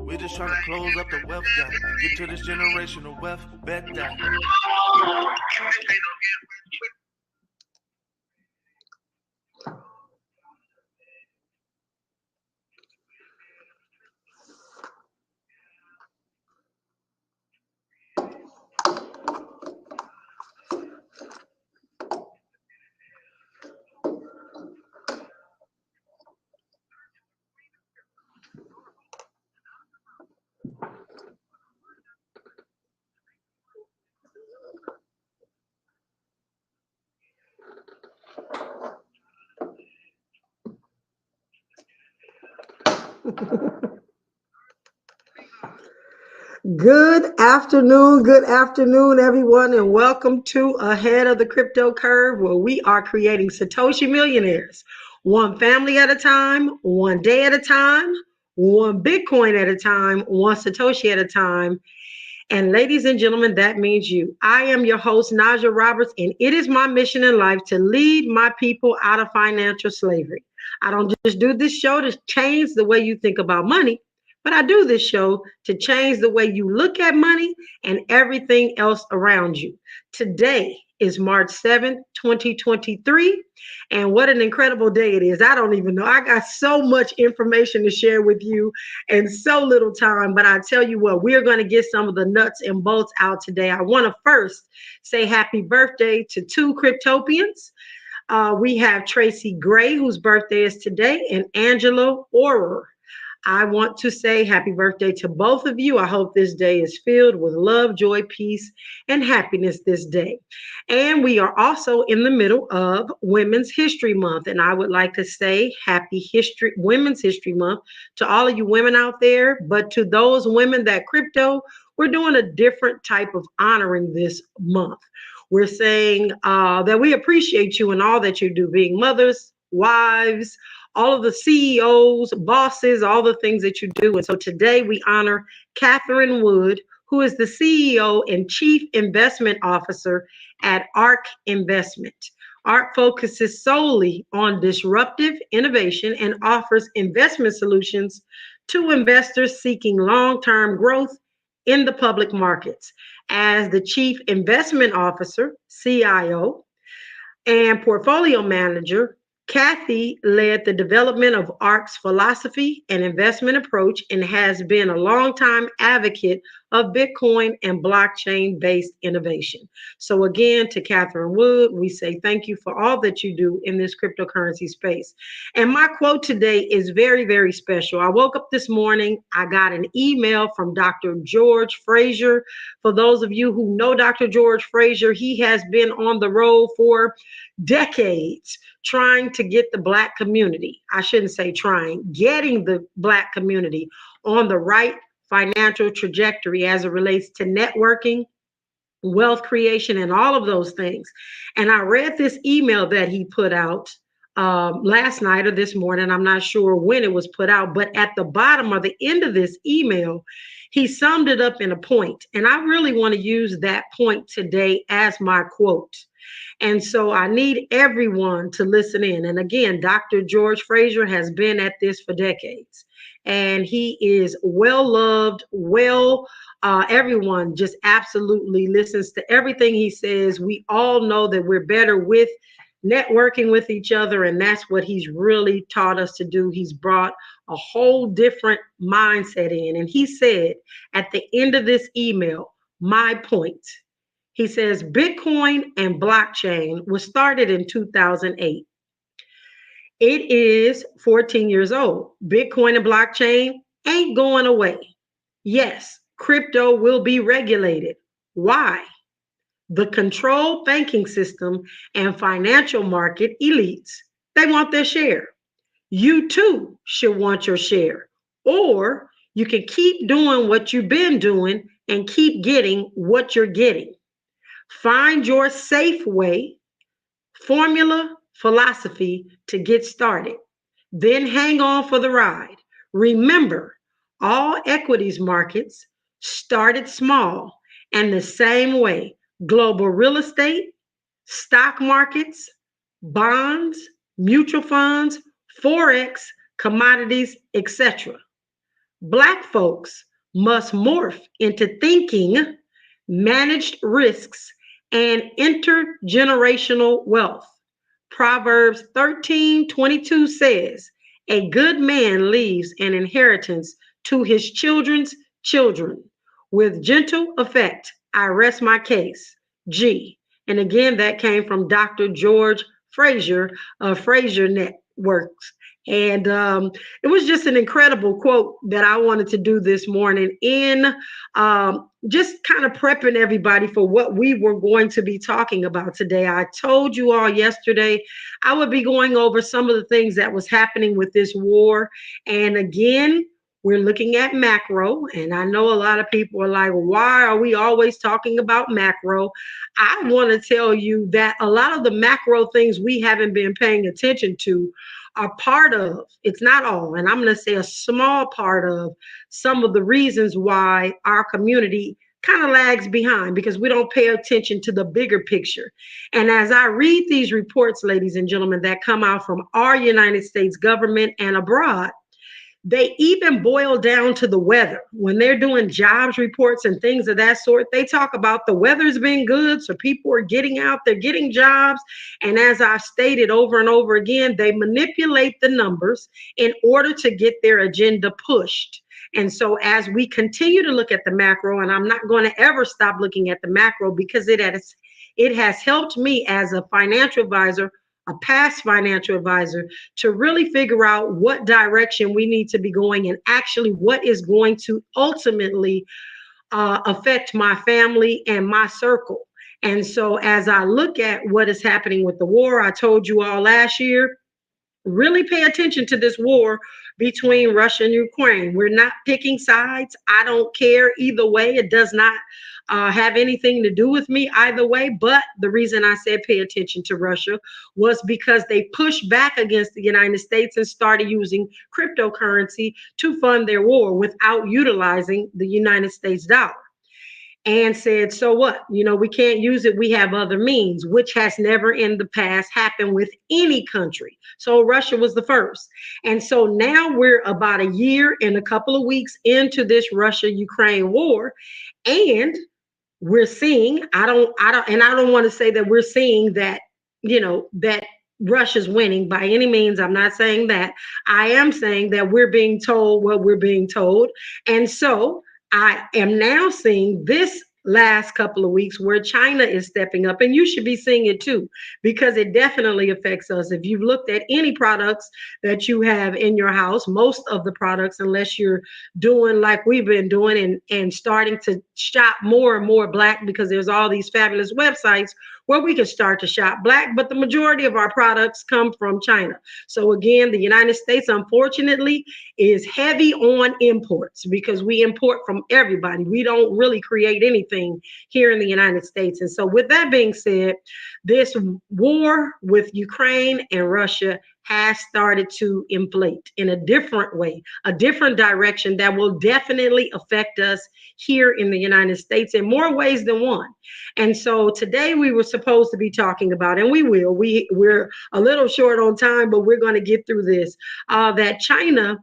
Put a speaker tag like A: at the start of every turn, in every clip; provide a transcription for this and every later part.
A: We're just trying to close up the wealth gap. Get to this generational wealth, bet that.
B: Good afternoon, everyone, and welcome to Ahead of the Crypto Curve, where we are creating Satoshi millionaires, one family at a time, one day at a time, one Bitcoin at a time, one Satoshi at a time. And ladies and gentlemen, that means you. I am your host, Najah Roberts, and it is my mission in life to lead my people out of financial slavery. I don't just do this show to change the way you think about money, but I do this show to change the way you look at money and everything else around you. Today is March 7th, 2023. And what an incredible day it is. I don't even know. I got so much information to share with you and so little time. But I tell you what, we're going to get some of the nuts and bolts out today. I want to first say happy birthday to two Cryptopians. We have Tracy Gray, whose birthday is today, and Angela Orer. I want to say happy birthday to both of you. I hope this day is filled with love, joy, peace, and happiness this day. And we are also in the middle of Women's History Month. And I would like to say Women's History Month to all of you women out there. But to those women that crypto, we're doing a different type of honoring this month. We're saying that we appreciate you and all that you do, being mothers, wives, all of the CEOs, bosses, all the things that you do. And so today we honor Catherine Wood, who is the CEO and Chief Investment Officer at ARK Investment. ARK focuses solely on disruptive innovation and offers investment solutions to investors seeking long-term growth in the public markets. As the Chief Investment Officer, CIO, and Portfolio Manager, Kathy led the development of ARK's philosophy and investment approach and has been a longtime advocate of Bitcoin and blockchain-based innovation. So again, to Catherine Wood, we say thank you for all that you do in this cryptocurrency space. And my quote today is very, very special. I woke up this morning, I got an email from Dr. George Fraser. For those of you who know Dr. George Fraser, he has been on the road for decades trying to get the Black community, I shouldn't say trying, getting the Black community on the right financial trajectory as it relates to networking, wealth creation, and all of those things. And I read this email that he put out last night or this morning. I'm not sure when it was put out, but at the bottom or the end of this email, he summed it up in a point. And I really want to use that point today as my quote. And so I need everyone to listen in. And again, Dr. George Fraser has been at this for decades. And he is well loved, everyone just absolutely listens to everything he says. We all know that we're better with networking with each other, and that's what he's really taught us to do. He's brought a whole different mindset in. And he said at the end of this email, my point. He says, Bitcoin and blockchain was started in 2008. It is 14 years old. Bitcoin and blockchain ain't going away. Yes, crypto will be regulated. Why? The controlled banking system and financial market elites, they want their share. You too should want your share. Or you can keep doing what you've been doing and keep getting what you're getting. Find your safe way, formula, philosophy to get started. Then hang on for the ride. Remember, all equities markets started small, and the same way global real estate, stock markets, bonds, mutual funds, Forex, commodities, etc. Black folks must morph into thinking, managed risks, and intergenerational wealth. Proverbs 13:22 says, "A good man leaves an inheritance to his children's children. With gentle effect, I rest my case." G. And again, that came from Dr. George Fraser of Fraser Networks. And it was just an incredible quote that I wanted to do this morning in just kind of prepping everybody for what we were going to be talking about today. I told you all yesterday I would be going over some of the things that was happening with this war. And again, we're looking at macro. And I know a lot of people are like, why are we always talking about macro? I want to tell you that a lot of the macro things we haven't been paying attention to are part of, it's not all, and I'm going to say a small part of some of the reasons why our community kind of lags behind because we don't pay attention to the bigger picture. And as I read these reports, ladies and gentlemen, that come out from our United States government and abroad, they even boil down to the weather. When they're doing jobs reports and things of that sort, they talk about the weather's been good, so people are getting out, they're getting jobs. And as I've stated over and over again, they manipulate the numbers in order to get their agenda pushed. And so as we continue to look at the macro, and I'm not going to ever stop looking at the macro because it has helped me as a financial advisor, a past financial advisor, to really figure out what direction we need to be going and actually what is going to ultimately affect my family and my circle. And so as I look at what is happening with the war, I told you all last year, really pay attention to this war between Russia and Ukraine. We're not picking sides. I don't care either way. It does not have anything to do with me either way. But the reason I said pay attention to Russia was because they pushed back against the United States and started using cryptocurrency to fund their war without utilizing the United States dollar, and said, so what? We can't use it. We have other means, which has never in the past happened with any country. So Russia was the first. And so now we're about a year and a couple of weeks into this Russia-Ukraine war. And we're seeing, I don't want to say that we're seeing that, that Russia's winning by any means. I'm not saying that. I am saying that we're being told what we're being told. And so I am now seeing this last couple of weeks where China is stepping up, and you should be seeing it too, because it definitely affects us. If you've looked at any products that you have in your house, most of the products, unless you're doing like we've been doing and starting to shop more and more Black, because there's all these fabulous websites where we can start to shop Black, but the majority of our products come from China. So again, the United States, unfortunately, is heavy on imports because we import from everybody. We don't really create anything here in the United States. And so with that being said, this war with Ukraine and Russia has started to inflate in a different way, a different direction that will definitely affect us here in the United States in more ways than one. And so today we were supposed to be talking about, and we will, we're a little short on time, but we're going to get through this, that China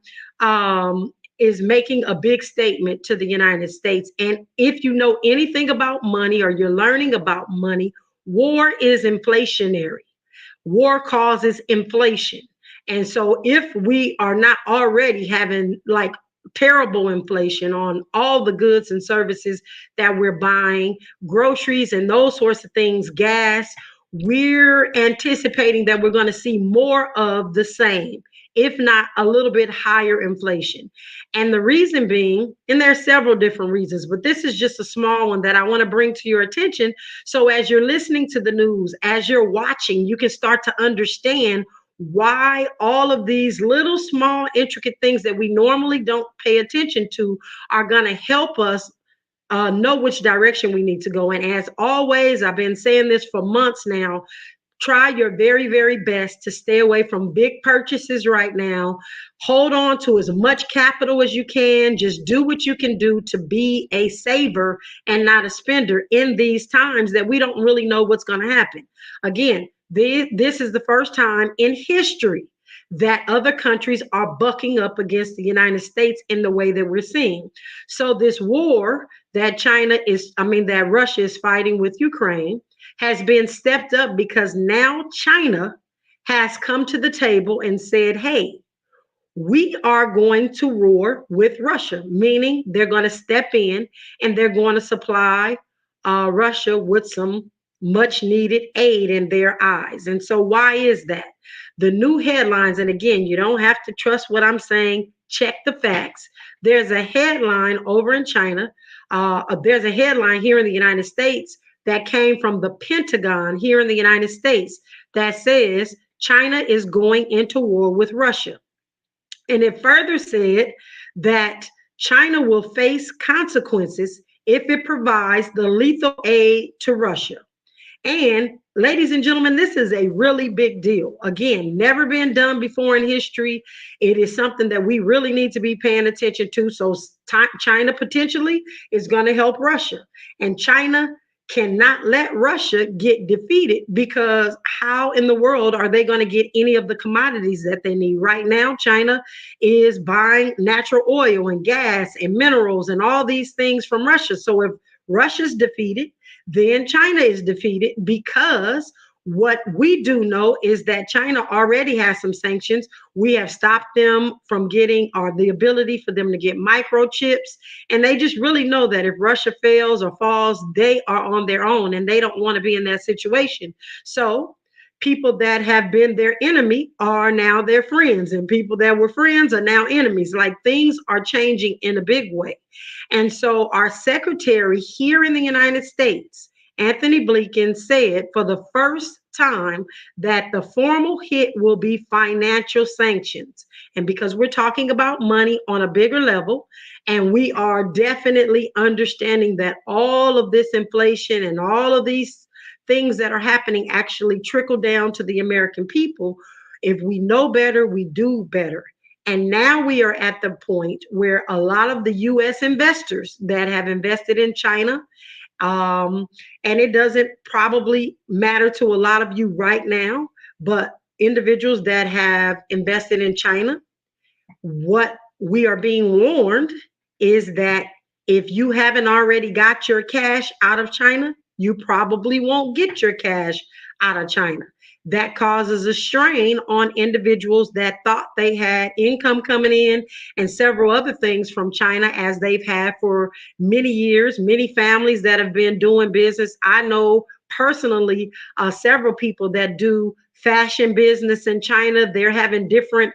B: is making a big statement to the United States. And if you know anything about money or you're learning about money, war is inflationary. War causes inflation. And so if we are not already having like terrible inflation on all the goods and services that we're buying, groceries and those sorts of things, gas, we're anticipating that we're going to see more of the same, if not a little bit higher inflation. And the reason being, and there are several different reasons, but this is just a small one that I want to bring to your attention. So as you're listening to the news, as you're watching, you can start to understand why all of these little small intricate things that we normally don't pay attention to are going to help us know which direction we need to go. And as always, I've been saying this for months now, try your very, very best to stay away from big purchases right now. Hold on to as much capital as you can. Just do what you can do to be a saver and not a spender in these times that we don't really know what's going to happen. Again, this is the first time in history that other countries are bucking up against the United States in the way that we're seeing. So this war that that Russia is fighting with Ukraine has been stepped up because now China has come to the table and said, hey, we are going to war with Russia, meaning they're going to step in and they're going to supply Russia with some much needed aid in their eyes. And so, why is that? The new headlines, and again, you don't have to trust what I'm saying, check the facts. There's a headline over in China, there's a headline here in the United States that came from the Pentagon here in the United States that says China is going into war with Russia. And it further said that China will face consequences if it provides the lethal aid to Russia. And ladies and gentlemen, this is a really big deal. Again, never been done before in history. It is something that we really need to be paying attention to. So China potentially is going to help Russia. And China cannot let Russia get defeated, because how in the world are they going to get any of the commodities that they need? Right now, China is buying natural oil and gas and minerals and all these things from Russia. So if Russia's defeated, then China is defeated, because what we do know is that China already has some sanctions. We have stopped them from getting, or the ability for them to get, microchips. And they just really know that if Russia fails or falls, they are on their own and they don't want to be in that situation. So people that have been their enemy are now their friends, and people that were friends are now enemies. Like, things are changing in a big way. And so our secretary here in the United States, Anthony Blinken, said for the first time that the formal hit will be financial sanctions. And because we're talking about money on a bigger level, and we are definitely understanding that all of this inflation and all of these things that are happening actually trickle down to the American people. If we know better, we do better. And now we are at the point where a lot of the US investors that have invested in China, and it doesn't probably matter to a lot of you right now, but individuals that have invested in China, what we are being warned is that if you haven't already got your cash out of China, you probably won't get your cash out of China. That causes a strain on individuals that thought they had income coming in and several other things from China, as they've had for many years, many families that have been doing business. I know personally several people that do fashion business in China. They're having different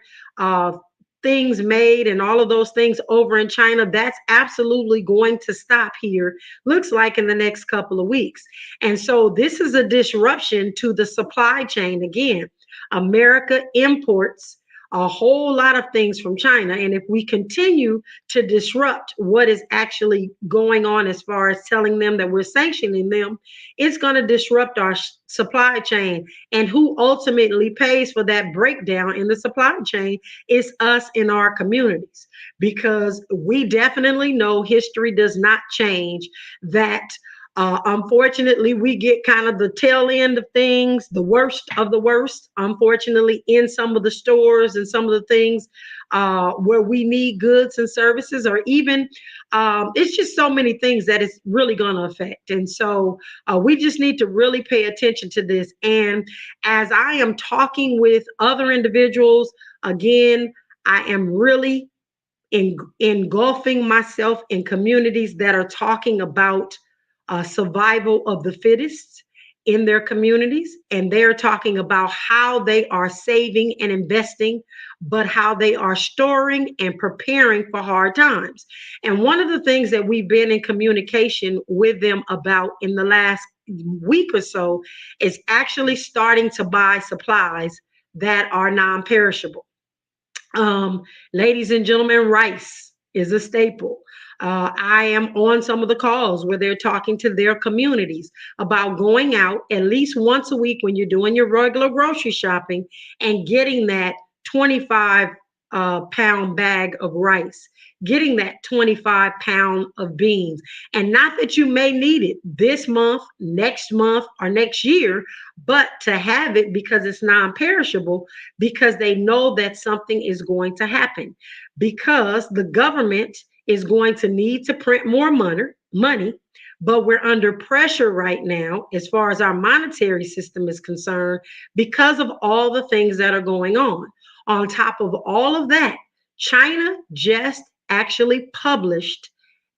B: things made and all of those things over in China. That's absolutely going to stop here, looks like, in the next couple of weeks. And so this is a disruption to the supply chain. Again, America imports a whole lot of things from China. And if we continue to disrupt what is actually going on as far as telling them that we're sanctioning them, it's going to disrupt our supply chain. And who ultimately pays for that breakdown in the supply chain is us in our communities, because we definitely know history does not change that. Unfortunately, we get kind of the tail end of things, the worst of the worst, unfortunately, in some of the stores and some of the things where we need goods and services, or even it's just so many things that it's really going to affect. And so we just need to really pay attention to this. And as I am talking with other individuals, again, I am really engulfing myself in communities that are talking about survival of the fittest in their communities. And they're talking about how they are saving and investing, but how they are storing and preparing for hard times. And one of the things that we've been in communication with them about in the last week or so is actually starting to buy supplies that are non-perishable. Ladies and gentlemen, rice is a staple. I am on some of the calls where they're talking to their communities about going out at least once a week when you're doing your regular grocery shopping and getting that 25 pound bag of rice, getting that 25-pound of beans. And not that you may need it this month, or next year, but to have it because it's non perishable, because they know that something is going to happen, because the government is going to need to print more money. But we're under pressure right now as far as our monetary system is concerned because of all the things that are going on. On top of all of that, China just actually published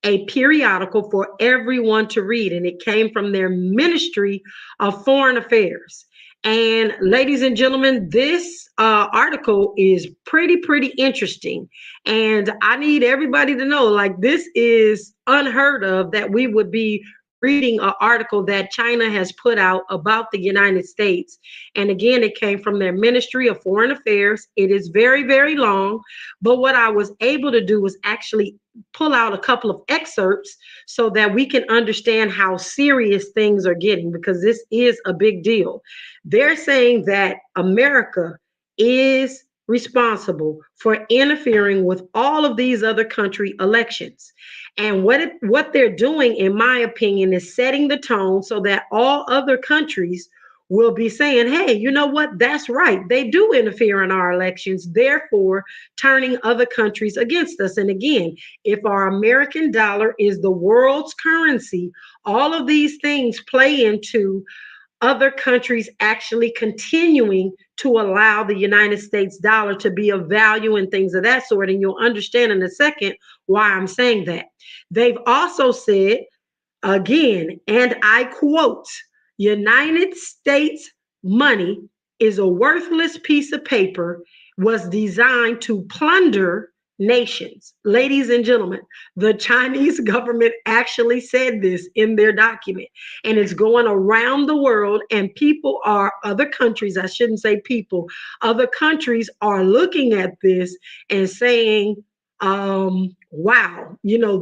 B: a periodical for everyone to read, and it came from their Ministry of Foreign Affairs. And ladies and gentlemen, this article is pretty interesting. And I need everybody to know, like, this is unheard of that we would be reading an article that China has put out about the United States. And again, it came from their Ministry of Foreign Affairs. It is very long. But what I was able to do was actually pull out a couple of excerpts so that we can understand how serious things are getting, because this is a big deal. They're saying that America is responsible for interfering with all of these other country elections. And what they're doing, in my opinion, is setting the tone so that all other countries will be saying, hey, you know what? That's right. They do interfere in our elections, therefore turning other countries against us. And again, if our American dollar is the world's currency, all of these things play into other countries actually continuing to allow the United States dollar to be of value and things of that sort. And you'll understand in a second why I'm saying that. They've also said, again, and I quote, United States money is a worthless piece of paper, was designed to plunder nations. Ladies and gentlemen, the Chinese government actually said this in their document, and it's going around the world, and other countries, I shouldn't say people, other countries are looking at this and saying, wow,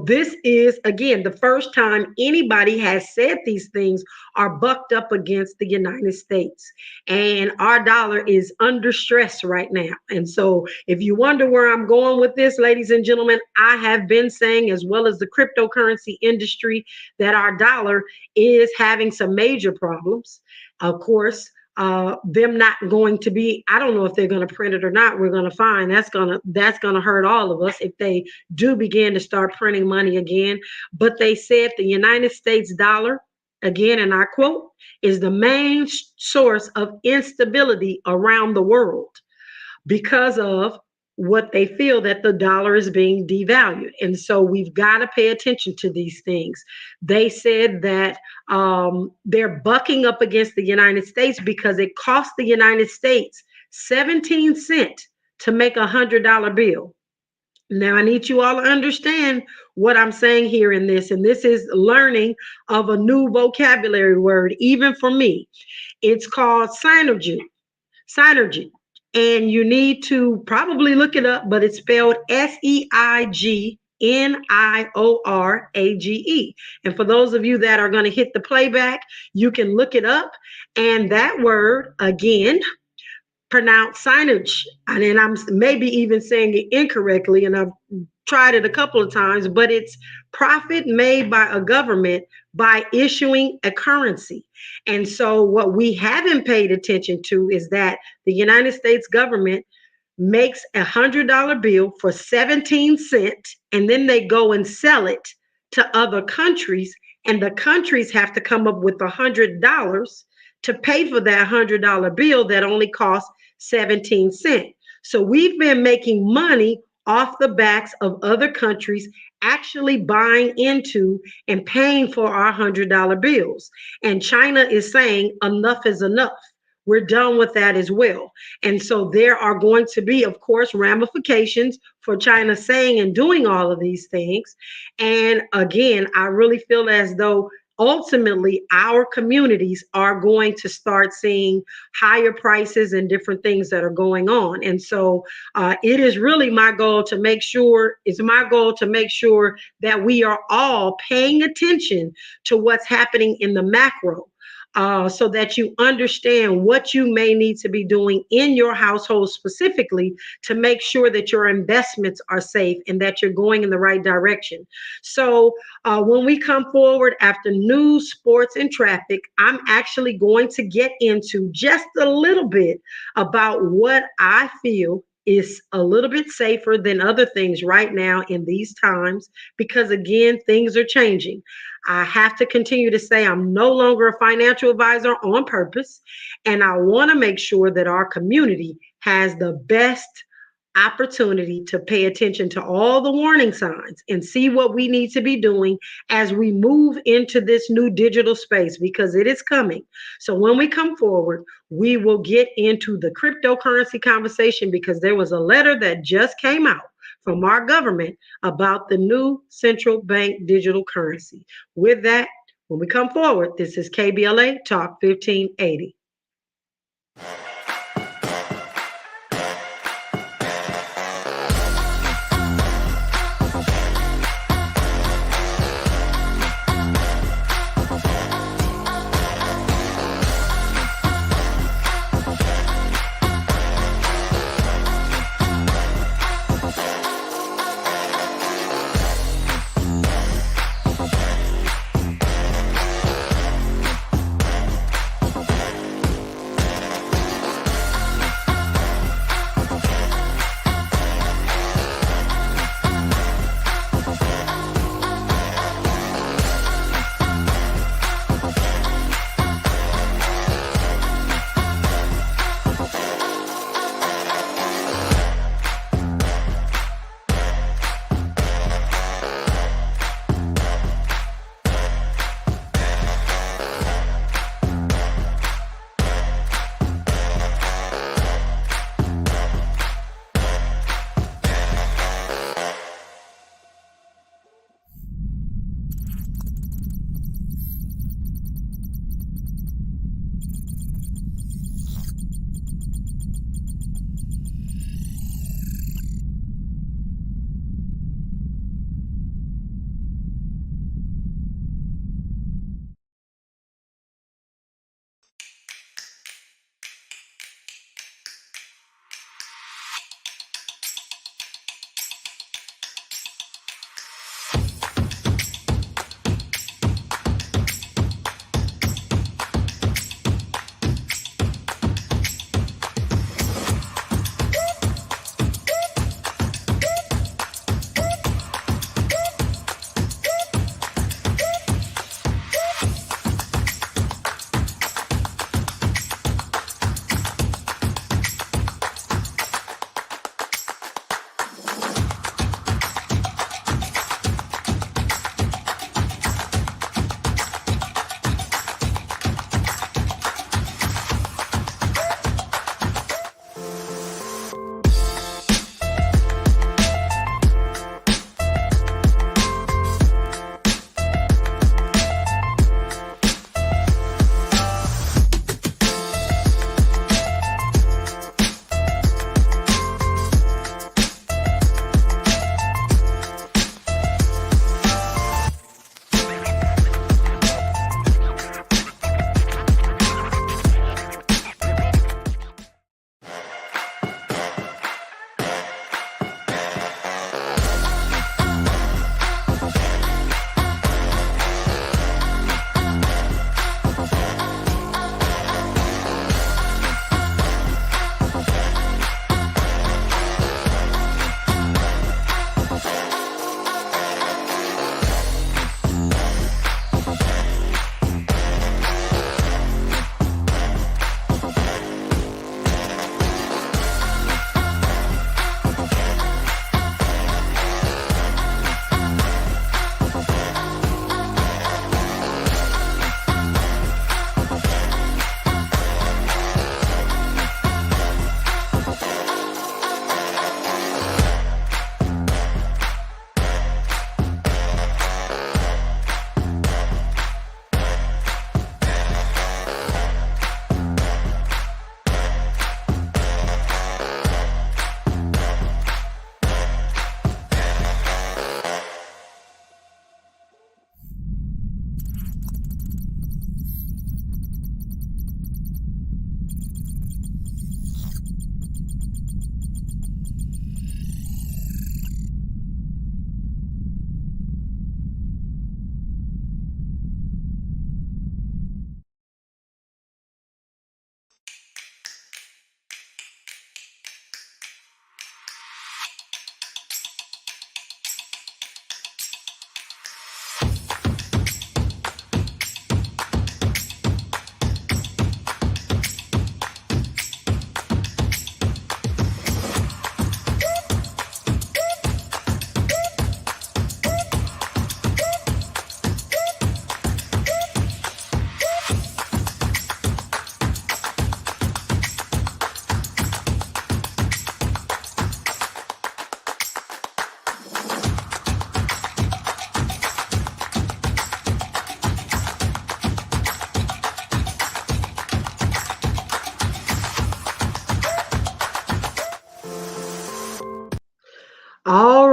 B: this is again the first time anybody has said these things are bucked up against the United States, and our dollar is under stress right now. And so if you wonder where I'm going with this, ladies and gentlemen, I have been saying, as well as the cryptocurrency industry, that our dollar is having some major problems. Of course, them not going to be, I don't know if they're going to print it or not. We're going to find that's going to hurt all of us if they do begin to start printing money again. But they said the United States dollar, again, and I quote, is the main source of instability around the world because of what they feel that the dollar is being devalued. And so we've got to pay attention to these things. They said that they're bucking up against the United States because it cost the United States 17 cents to make $100 bill. Now, I need you all to understand what I'm saying here in this, and this is learning of a new vocabulary word, even for me. It's called synergy. Synergy. And you need to probably look it up, but it's spelled Seignniorage. And for those of you that are going to hit the playback, you can look it up. And that word, again, pronounced signage. And then I'm maybe even saying it incorrectly, and I've tried it a couple of times, but it's profit made by a government by issuing a currency. And so what we haven't paid attention to is that the United States government makes $100 bill for 17 cents, and then they go and sell it to other countries, and the countries have to come up with $100 to pay for that $100 bill that only costs 17 cents. So we've been making money off the backs of other countries actually buying into and paying for our $100 bills. And China is saying enough is enough. We're done with that as well. And so there are going to be, of course, ramifications for China saying and doing all of these things. And again, I really feel as though ultimately our communities are going to start seeing higher prices and different things that are going on. And so it is really my goal to make sure that we are all paying attention to what's happening in the macro. so that you understand what you may need to be doing in your household specifically to make sure that your investments are safe and that you're going in the right direction. So, when we come forward after news, sports, and traffic, I'm actually going to get into just a little bit about what I feel is a little bit safer than other things right now in these times, because again, things are changing. I have to continue to say I'm no longer a financial advisor on purpose, and I want to make sure that our community has the best opportunity to pay attention to all the warning signs and see what we need to be doing as we move into this new digital space, because it is coming. So when we come forward, we will get into the cryptocurrency conversation, because there was a letter that just came out from our government about the new central bank digital currency. With that, when we come forward, this is KBLA Talk 1580.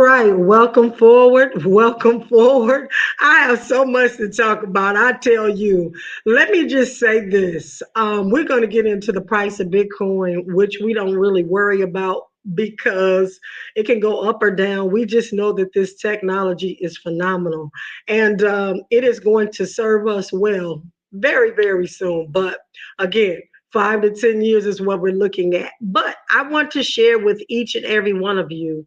B: right, welcome forward. Welcome forward. I have so much to talk about. I tell you, let me just say this. We're going to get into the price of Bitcoin, which we don't really worry about because it can go up or down. We just know that this technology is phenomenal and it is going to serve us well very, very soon. But again, 5 to 10 years is what we're looking at. But I want to share with each and every one of you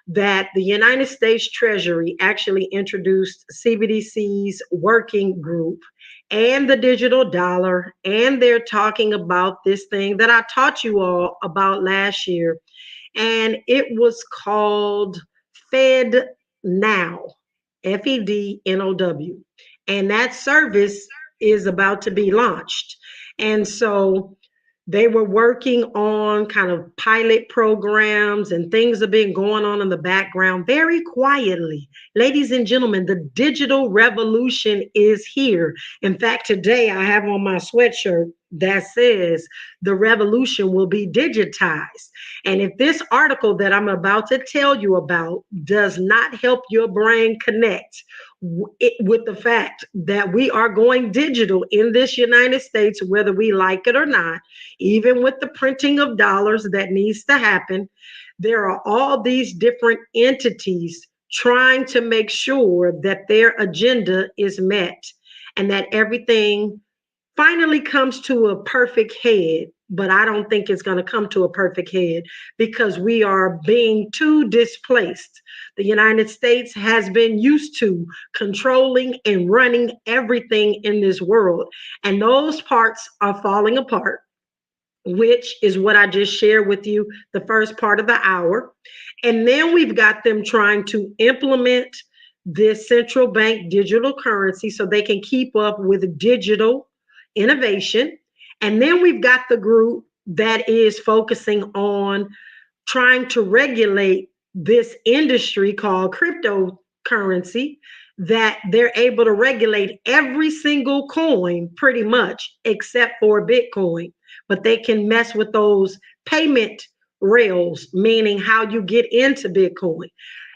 B: that the United States Treasury actually introduced CBDC's working group and the digital dollar, and they're talking about this thing that I taught you all about last year, and it was called Fed Now, FEDNOW, and that service is about to be launched. And so they were working on kind of pilot programs and things have been going on in the background very quietly. Ladies and gentlemen, the digital revolution is here. In fact, today I have on my sweatshirt that says the revolution will be digitized. And if this article that I'm about to tell you about does not help your brain connect with the fact that we are going digital in this United States, whether we like it or not, even with the printing of dollars that needs to happen, there are all these different entities trying to make sure that their agenda is met and that everything finally comes to a perfect head. But I don't think it's going to come to a perfect head because we are being too displaced. The United States has been used to controlling and running everything in this world, and those parts are falling apart, which is what I just shared with you the first part of the hour. And then we've got them trying to implement this central bank digital currency so they can keep up with digital innovation. And then we've got the group that is focusing on trying to regulate this industry called cryptocurrency, that they're able to regulate every single coin pretty much except for Bitcoin. But they can mess with those payment rails, meaning how you get into Bitcoin.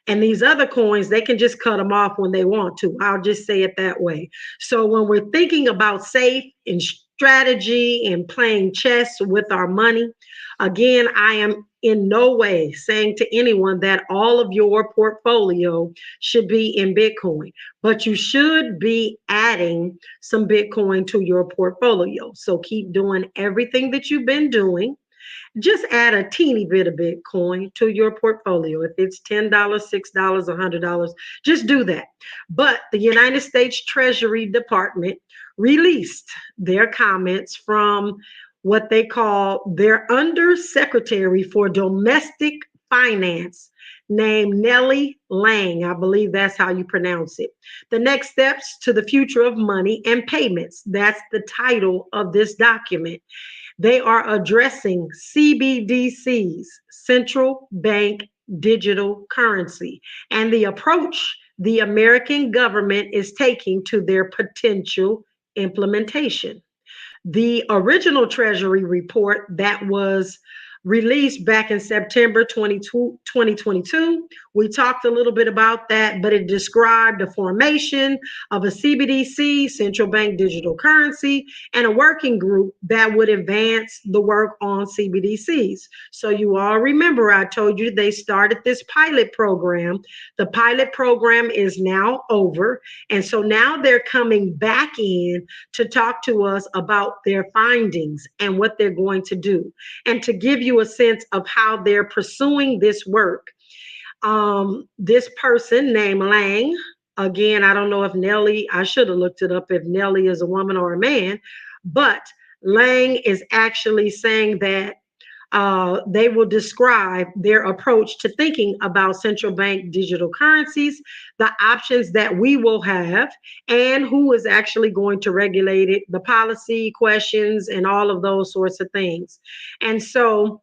B: And these other coins, they can just cut them off when they want to. I'll just say it that way. So when we're thinking about safe and strategy and playing chess with our money, again, I am in no way saying to anyone that all of your portfolio should be in Bitcoin, but you should be adding some Bitcoin to your portfolio. So keep doing everything that you've been doing. Just add a teeny bit of Bitcoin to your portfolio. If it's $10, $6, $100, just do that. But the United States Treasury Department released their comments from what they call their Undersecretary for Domestic Finance, named Nellie Lang. I believe that's how you pronounce it. The next steps to the future of money and payments. That's the title of this document. They are addressing CBDCs, central bank digital currency, and the approach the American government is taking to their potential implementation. The original Treasury report that was released back in September 2022. We talked a little bit about that, but it described the formation of a CBDC, central bank digital currency, and a working group that would advance the work on CBDCs. So you all remember I told you they started this pilot program. The pilot program is now over, and so now they're coming back in to talk to us about their findings and what they're going to do. And to give you a sense of how they're pursuing this work, this person named Lang, again, I don't know if Nellie, I should have looked it up if Nellie is a woman or a man, but Lang is actually saying that they will describe their approach to thinking about central bank digital currencies, the options that we will have, and who is actually going to regulate it, the policy questions, and all of those sorts of things. And so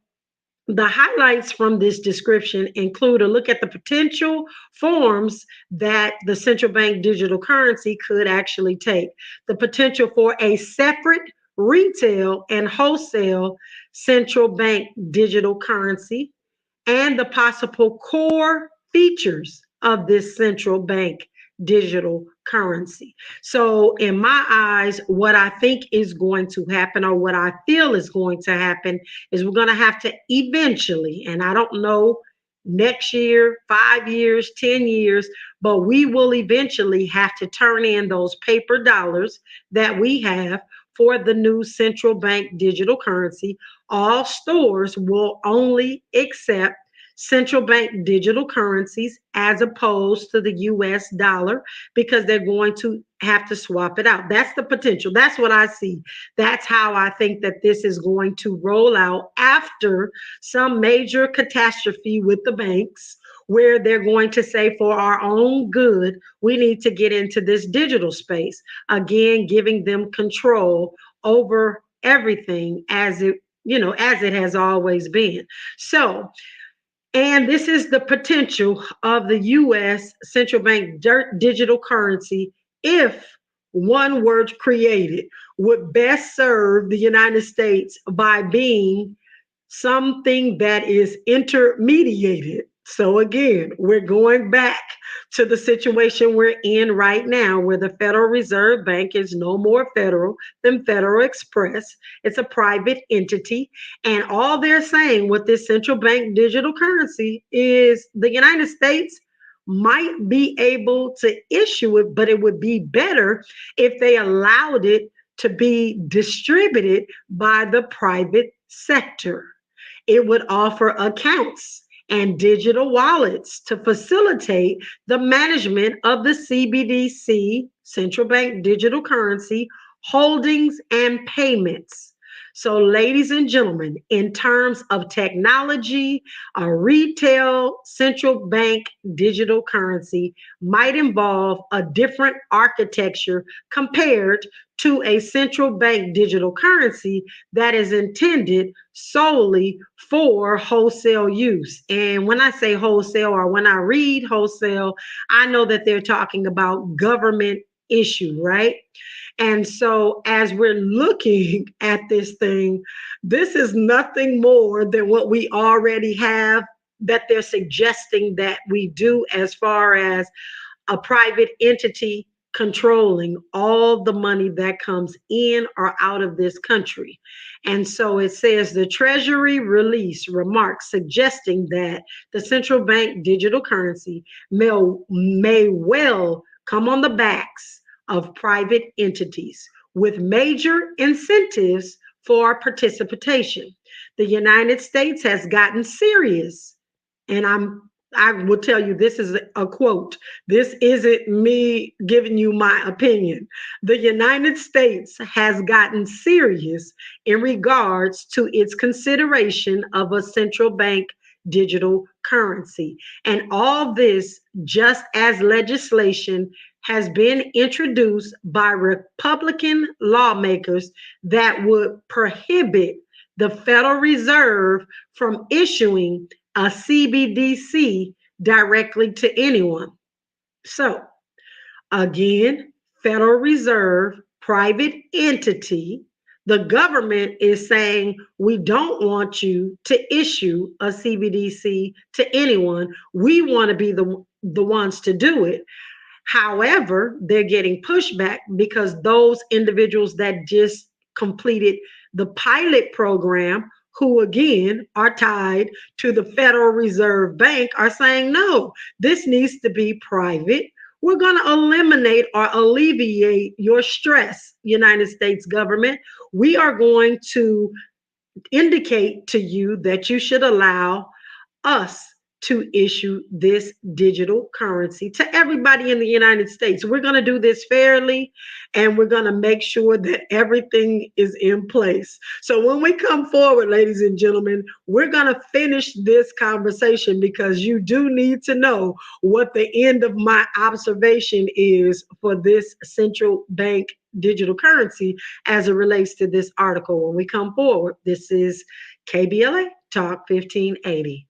B: the highlights from this description include a look at the potential forms that the central bank digital currency could actually take, the potential for a separate retail and wholesale central bank digital currency, and the possible core features of this central bank digital currency. So, in my eyes, what I think is going to happen, or what I feel is going to happen, is we're going to have to eventually, and I don't know, next year, 5 years, 10 years, but we will eventually have to turn in those paper dollars that we have for the new central bank digital currency. All stores will only accept central bank digital currencies as opposed to the US dollar, because they're going to have to swap it out. That's the potential. That's what I see. That's how I think that this is going to roll out after some major catastrophe with the banks, where they're going to say, for our own good, we need to get into this digital space. Again, giving them control over everything as it has always been. So, and this is the potential of the US central bank digital currency, if one were created, would best serve the United States by being something that is intermediated. So again, we're going back to the situation we're in right now, where the Federal Reserve Bank is no more federal than Federal Express. It's a private entity. And all they're saying with this central bank digital currency is the United States might be able to issue it, but it would be better if they allowed it to be distributed by the private sector. It would offer accounts and digital wallets to facilitate the management of the CBDC, central bank digital currency, holdings and payments. So, ladies and gentlemen, in terms of technology, a retail central bank digital currency might involve a different architecture compared to a central bank digital currency that is intended solely for wholesale use. And when I say wholesale, or when I read wholesale, I know that they're talking about government issue, right? And so, as we're looking at this thing, this is nothing more than what we already have, that they're suggesting that we do, as far as a private entity controlling all the money that comes in or out of this country. And so it says the Treasury release remarks suggesting that the central bank digital currency may well come on the backs of private entities with major incentives for participation. The United States has gotten serious, and I will tell you, this is a quote. This isn't me giving you my opinion. The United States has gotten serious in regards to its consideration of a central bank digital currency. And all this just as legislation has been introduced by Republican lawmakers that would prohibit the Federal Reserve from issuing a CBDC directly to anyone. So, again, Federal Reserve, private entity, the government is saying, we don't want you to issue a CBDC to anyone. We want to be the ones to do it. However, they're getting pushback because those individuals that just completed the pilot program, who again are tied to the Federal Reserve Bank, are saying, no, this needs to be private. We're going to eliminate or alleviate your stress, United States government. We are going to indicate to you that you should allow us to issue this digital currency to everybody in the United States. We're going to do this fairly, and we're going to make sure that everything is in place. So when we come forward, ladies and gentlemen, we're going to finish this conversation, because you do need to know what the end of my observation is for this central bank digital currency as it relates to this article. When we come forward, this is KBLA Talk 1580.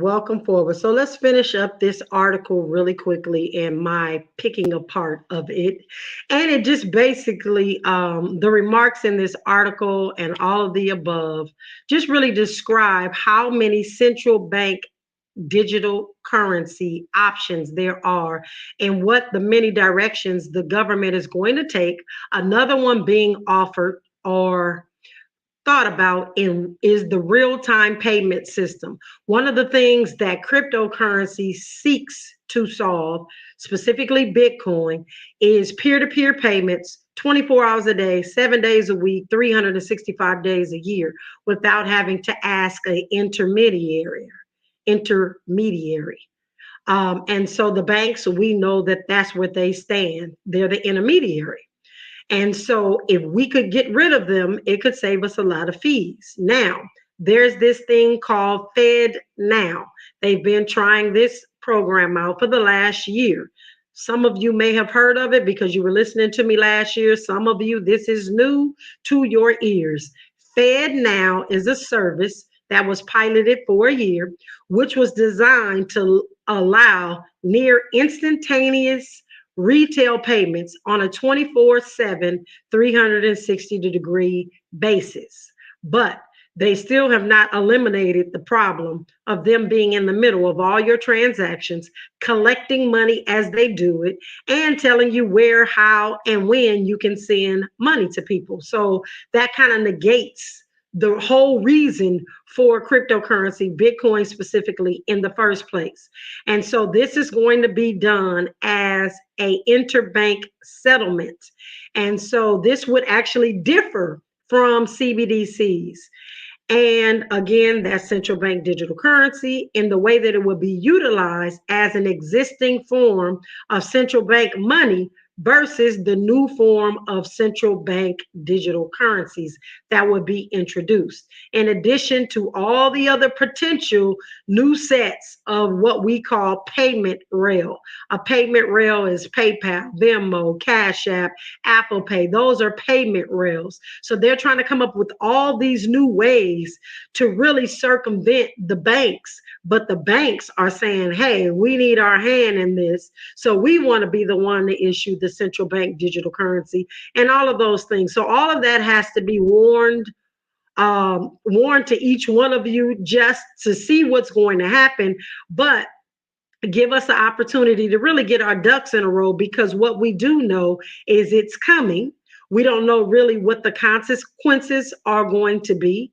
B: welcome forward. So let's finish up this article really quickly and my picking apart of it. And it just basically, the remarks in this article and all of the above just really describe how many central bank digital currency options there are and what the many directions the government is going to take. Another one being offered or thought about in is the real-time payment system. One of the things that cryptocurrency seeks to solve, specifically Bitcoin, is peer-to-peer payments 24 hours a day, 7 days a week, 365 days a year without having to ask an intermediary. And so the banks, we know that that's where they stand. They're the intermediary. And so if we could get rid of them, it could save us a lot of fees. Now, there's this thing called Fed Now. They've been trying this program out for the last year. Some of you may have heard of it because you were listening to me last year. Some of you, this is new to your ears. Fed Now is a service that was piloted for a year, which was designed to allow near instantaneous retail payments on a 24/7, 360-degree basis. But they still have not eliminated the problem of them being in the middle of all your transactions, collecting money as they do it, and telling you where, how, and when you can send money to people. So that kind of negates the whole reason for cryptocurrency, Bitcoin specifically, in the first place. And so this is going to be done as a interbank settlement. And so this would actually differ from CBDCs. And again, that's central bank digital currency in the way that it would be utilized as an existing form of central bank money versus the new form of central bank digital currencies that would be introduced. In addition to all the other potential new sets of what we call payment rail. A payment rail is PayPal, Venmo, Cash App, Apple Pay. Those are payment rails. So they're trying to come up with all these new ways to really circumvent the banks. But the banks are saying, hey, we need our hand in this. So we want to be the one to issue the central bank digital currency and all of those things. So all of that has to be warned to each one of you just to see what's going to happen. But give us the opportunity to really get our ducks in a row, because what we do know is it's coming. We don't know really what the consequences are going to be.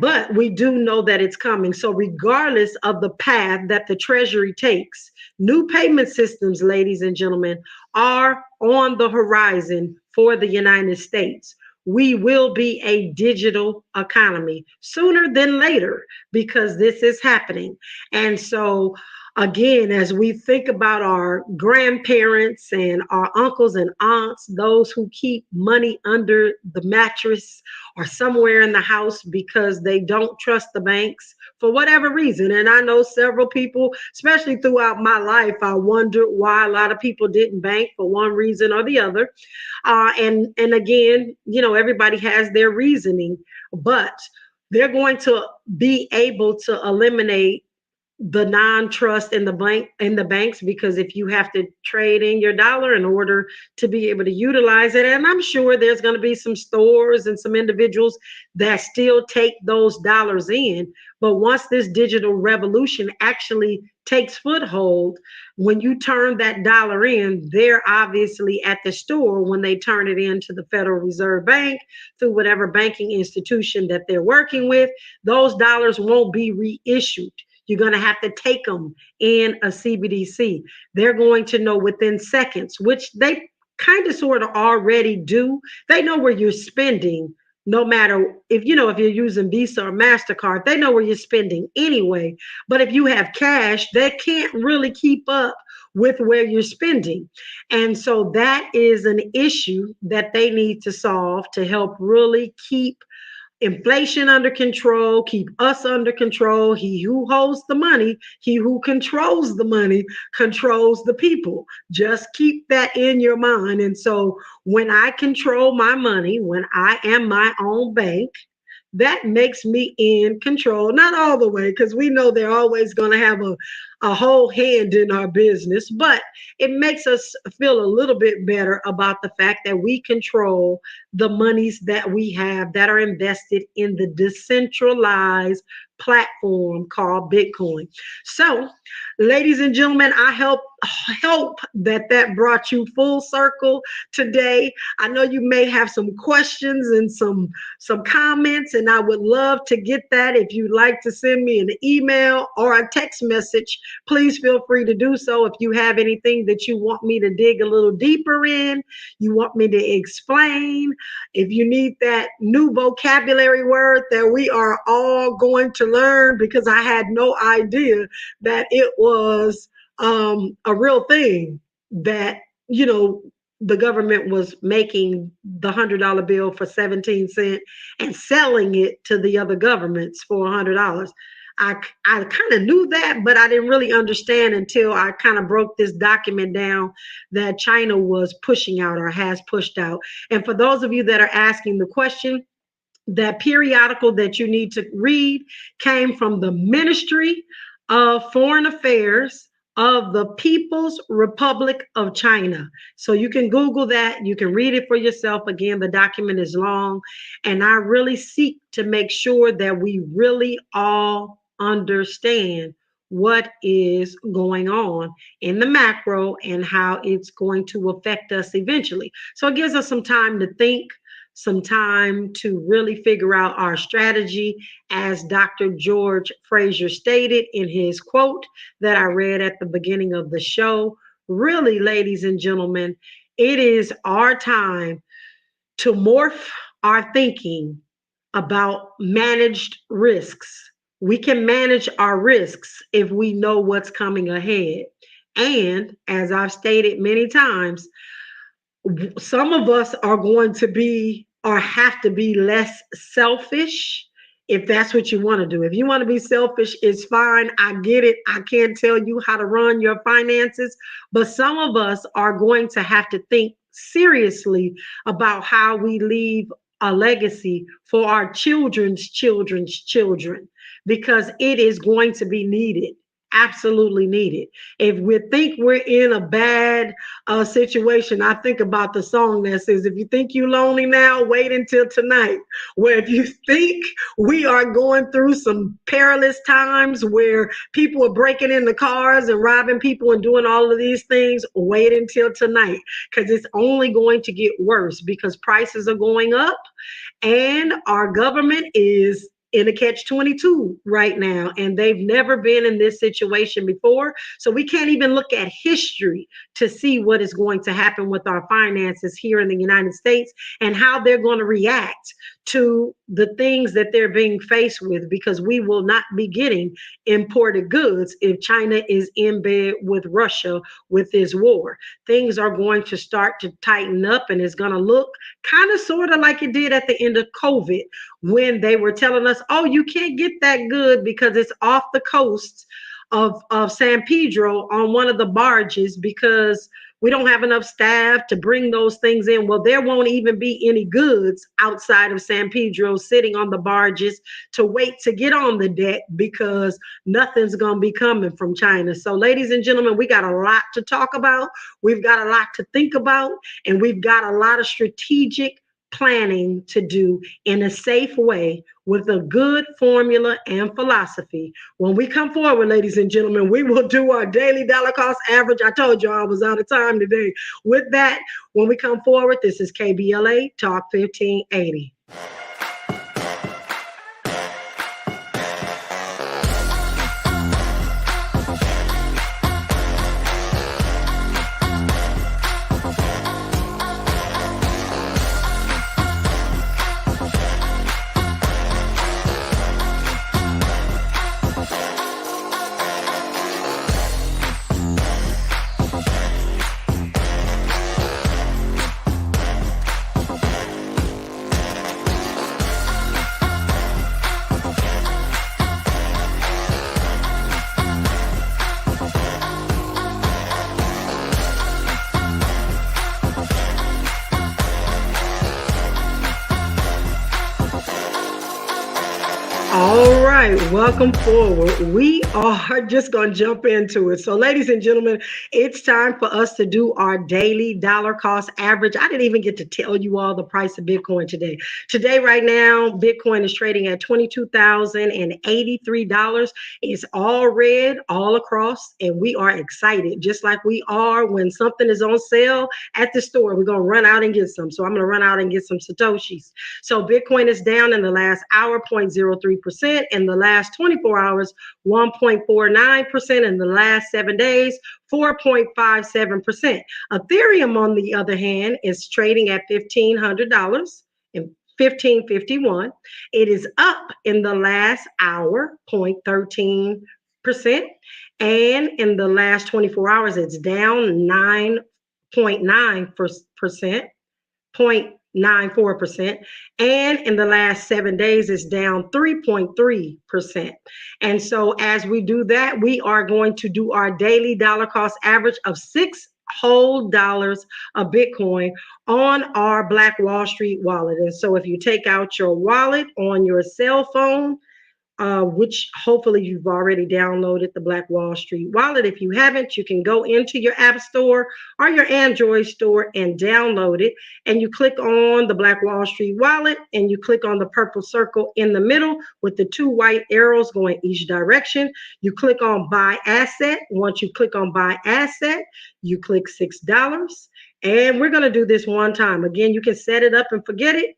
B: But we do know that it's coming. So regardless of the path that the Treasury takes, new payment systems, ladies and gentlemen, are on the horizon for the United States. We will be a digital economy sooner than later because this is happening. And so again, as we think about our grandparents and our uncles and aunts, those who keep money under the mattress or somewhere in the house because they don't trust the banks for whatever reason. And I know several people, especially throughout my life, I wondered why a lot of people didn't bank for one reason or the other. And again, everybody has their reasoning, but they're going to be able to eliminate the non-trust in the banks, because if you have to trade in your dollar in order to be able to utilize it, and I'm sure there's going to be some stores and some individuals that still take those dollars in, but once this digital revolution actually takes foothold, when you turn that dollar in, they're obviously at the store when they turn it into the Federal Reserve Bank through whatever banking institution that they're working with. Those dollars won't be reissued. You're going to have to take them in a CBDC. They're going to know within seconds, which they kind of sort of already do. They know where you're spending, no matter if you're using Visa or MasterCard, they know where you're spending anyway. But if you have cash, they can't really keep up with where you're spending. And so that is an issue that they need to solve to help really keep inflation under control, keep us under control. He who holds the money, he who controls the money, controls the people. Just keep that in your mind. And so when I control my money, when I am my own bank, that makes me in control. Not all the way, because we know they're always going to have a whole hand in our business, but it makes us feel a little bit better about the fact that we control the monies that we have that are invested in the decentralized platform called Bitcoin. So, ladies and gentlemen, I hope that brought you full circle today. I know you may have some questions and some comments, and I would love to get that. If you'd like to send me an email or a text message, please feel free to do so. If you have anything that you want me to dig a little deeper in, you want me to explain, if you need that new vocabulary word that we are all going to learn, because I had no idea that it was a real thing, that, the government was making the $100 bill for 17 cents and selling it to the other governments for $100. I kind of knew that, but I didn't really understand until I kind of broke this document down that China was pushing out or has pushed out. And for those of you that are asking the question, that periodical that you need to read came from the Ministry of Foreign Affairs of the People's Republic of China. So you can Google that. You can read it for yourself. Again, the document is long, and I really seek to make sure that we really all understand what is going on in the macro and how it's going to affect us eventually. So it gives us some time to think, some time to really figure out our strategy, as Dr. George Fraser stated in his quote that I read at the beginning of the show. Really, ladies and gentlemen, it is our time to morph our thinking about managed risks. We can manage our risks if we know what's coming ahead. And as I've stated many times, some of us are going to be or have to be less selfish, if that's what you want to do. If you want to be selfish, it's fine. I get it. I can't tell you how to run your finances, but some of us are going to have to think seriously about how we leave a legacy for our children's children's children, because it is going to be needed. Absolutely needed. If we think we're in a bad situation, I think about the song that says, if you think you're lonely now, wait until tonight. Where if you think we are going through some perilous times where people are breaking into cars and robbing people and doing all of these things, wait until tonight, because it's only going to get worse, because prices are going up and our government is in a catch-22 right now, and they've never been in this situation before. So we can't even look at history to see what is going to happen with our finances here in the United States and how they're going to react to the things that they're being faced with, because we will not be getting imported goods if China is in bed with Russia with this war. Things are going to start to tighten up, and it's going to look kind of sort of like it did at the end of COVID, when they were telling us, oh, you can't get that good because it's off the coast of San Pedro on one of the barges, because we don't have enough staff to bring those things in. Well, there won't even be any goods outside of San Pedro sitting on the barges to wait to get on the deck, because nothing's going to be coming from China. So, ladies and gentlemen, we got a lot to talk about. We've got a lot to think about, and we've got a lot of strategic planning to do in a safe way with a good formula and philosophy. When we come forward, ladies and gentlemen, we will do our daily dollar cost average. I told you I was out of time today. With that, when we come forward, this is KBLA Talk 1580. All right, welcome forward. We are just going to jump into it. So, ladies and gentlemen, it's time for us to do our daily dollar cost average. I didn't even get to tell you all the price of Bitcoin today. Today, right now, Bitcoin is trading at $22,083. It's all red all across, and we are excited, just like we are when something is on sale at the store. We're going to run out and get some. So, I'm going to run out and get some Satoshis. So, Bitcoin is down in the last hour, 0.03%. In the last 24 hours, 1.49%. In the last 7 days, 4.57%. Ethereum, on the other hand, is trading at $1,500 and 1551. It is up in the last hour, 0.13%. And in the last 24 hours, it's down 9.9%. 0.94%. And in the last 7 days, it's down 3.3%. And so as we do that, we are going to do our daily dollar cost average of $6 whole dollars of Bitcoin on our Black Wall Street wallet. And so if you take out your wallet on your cell phone, which hopefully you've already downloaded the Black Wall Street wallet. If you haven't, you can go into your app store or your Android store and download it. And you click on the Black Wall Street wallet and you click on the purple circle in the middle with the two white arrows going each direction. You click on buy asset. Once you click on buy asset, you click $6. And we're going to do this one time. Again, you can set it up and forget it.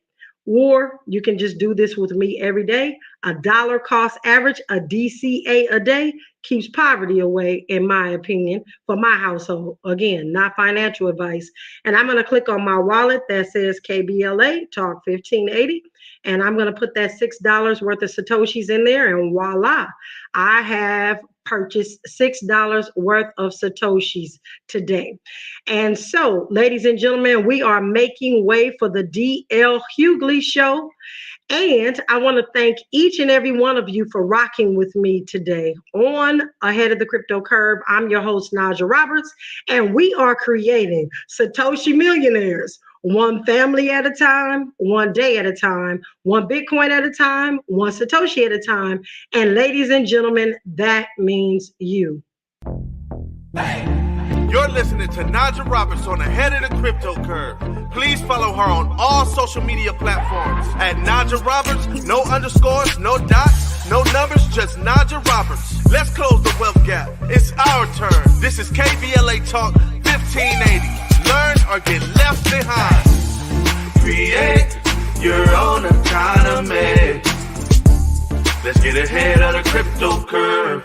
B: Or you can just do this with me every day. A dollar cost average, a DCA a day, keeps poverty away, in my opinion, for my household. Again, not financial advice. And I'm going to click on my wallet that says KBLA, Talk 1580. And I'm going to put that $6 worth of Satoshis in there. And voila, I have purchased $6 worth of Satoshis today. And so, ladies and gentlemen, we are making way for the D.L. Hughley Show. And I want to thank each and every one of you for rocking with me today on Ahead of the Crypto Curve. I'm your host, Najah Roberts, and we are creating Satoshi millionaires. One family at a time, one day at a time, one Bitcoin at a time, one Satoshi at a time. And ladies and gentlemen, that means you.
A: You're listening to Najah Roberts on Ahead of the Crypto Curve. Please follow her on all social media platforms at Najah Roberts. No underscores, no dots, no numbers, just Najah Roberts. Let's close the wealth gap. It's our turn. This is KBLA Talk 1580. Learn or get left behind. Create your own economy. Let's get ahead of the crypto curve.